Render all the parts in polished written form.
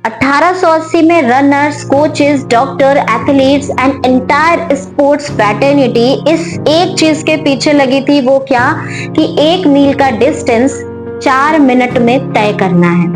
1880 में runners, coaches, doctor, athletes and entire sports fraternity इस एक चीज के पीछे लगी थी, वो क्या कि 1 मील का डिस्टेंस 4 मिनट में तय करना है।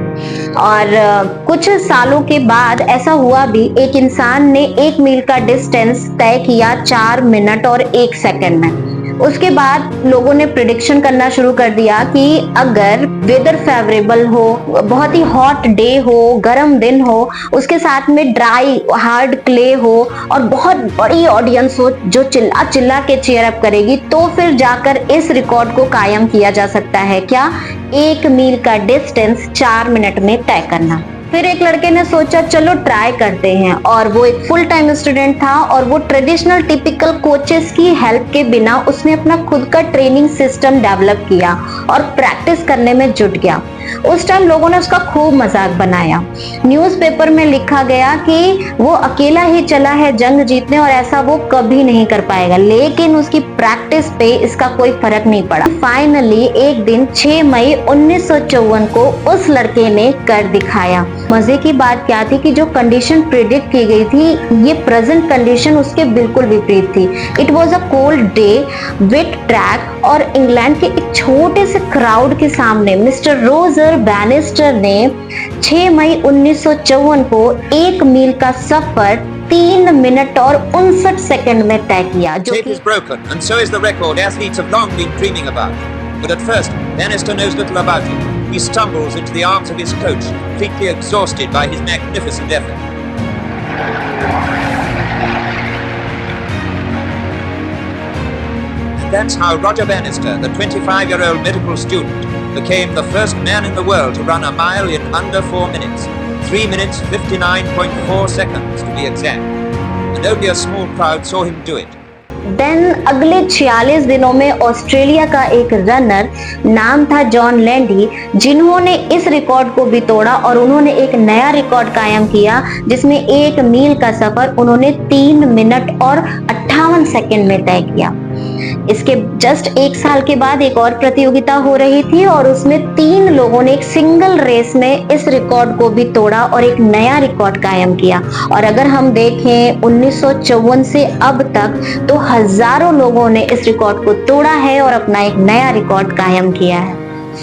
और कुछ सालों के बाद ऐसा हुआ भी, एक इंसान ने 1 मील का डिस्टेंस तय किया 4 मिनट और 1 सेकंड में। उसके बाद लोगों ने प्रिडिक्शन करना शुरू कर दिया कि अगर वेदर फेवरेबल हो, बहुत ही हॉट डे हो, गर्म दिन हो, उसके साथ में ड्राई हार्ड क्ले हो और बहुत बड़ी ऑडियंस हो जो चिल्ला चिल्ला के चीयर अप करेगी, तो फिर जाकर इस रिकॉर्ड को कायम किया जा सकता है। क्या? 1 मील का डिस्टेंस 4 मिनट में तय करना। फिर एक लड़के ने सोचा चलो ट्राई करते हैं, और वो एक फुल टाइम स्टूडेंट था और वो ट्रेडिशनल टिपिकल कोचेस की हेल्प के बिना उसने अपना खुद का ट्रेनिंग सिस्टम डेवलप किया और प्रैक्टिस करने में जुट गया। उस टाइम लोगों ने उसका खूब मजाक बनाया। न्यूज़पेपर में लिखा गया कि वो अकेला ही चला है जंग जीतने और ऐसा वो कभी नहीं कर पाएगा, लेकिन उसकी प्रैक्टिस पे इसका कोई फर्क नहीं पड़ा। फाइनली एक दिन 6 मई 1954 को उस लड़के ने कर दिखाया। मजे की बात क्या थी कि जो कंडीशन प्रिडिक्ट की गई थी, ये प्रेजेंट कंडीशन उसके बिल्कुल विपरीत थी। It was a cold day, wet track, और इंग्लैंड के एक छोटे से क्राउड के सामने मिस्टर रोजर बैनिस्टर ने 6 मई 1954 को 1 मील का सफर 3 मिनट और 59 सेकंड में तय किया। The tape is broken, and so is the record athletes have long been dreaming about. But at first, Bannister knows little about it. He stumbles into the arms of his coach, completely exhausted by his magnificent effort. And that's how Roger Bannister, the 25-year-old medical student, became the first man in the world to run a mile in under 4 minutes. 3 minutes 59.4 seconds to be exact. And only a small crowd saw him do it. Then अगले 46 दिनों में Australia का एक runner, नाम था John लैंडी, जिन्होंने इस record को भी तोड़ा और उन्होंने एक नया रिकॉर्ड कायम किया, जिसमें 1 मील का सफर उन्होंने 3 मिनट और 58 सेकंड में तय किया। इसके जस्ट 1 साल के बाद एक और प्रतियोगिता हो रही थी और उसमें 3 लोगों ने एक सिंगल रेस में इस रिकॉर्ड को भी तोड़ा और एक नया रिकॉर्ड कायम किया। और अगर हम देखें 1954 से अब तक, तो हजारों लोगों ने इस रिकॉर्ड को तोड़ा है और अपना एक नया रिकॉर्ड कायम किया है।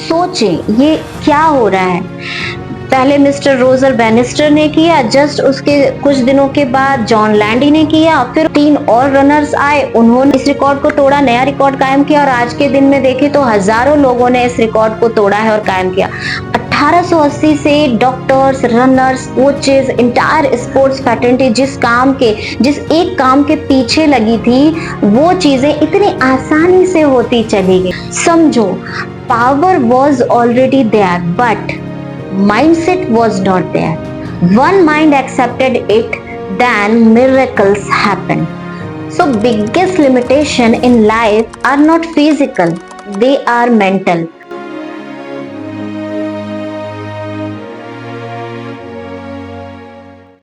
सोचें ये क्या हो रहा है। पहले मिस्टर रोजर बैनिस्टर ने किया, जस्ट उसके कुछ दिनों के बाद जॉन लैंडी ने किया, फिर 3 और रनर्स आए, उन्होंने इस रिकॉर्ड को तोड़ा, नया रिकॉर्ड कायम किया, और आज के दिन में देखें तो हजारों लोगों ने इस रिकॉर्ड को तोड़ा है और कायम किया। 1880 से doctors, runners, coaches, entire sports fraternity जिस एक काम के पीछे लगी थी, वो चीजें इतनी आसानी से होती चली गई। समझो, power was already there but mindset was not there. One mind accepted it, then miracles happened. So biggest limitation in life are not physical, they are mental.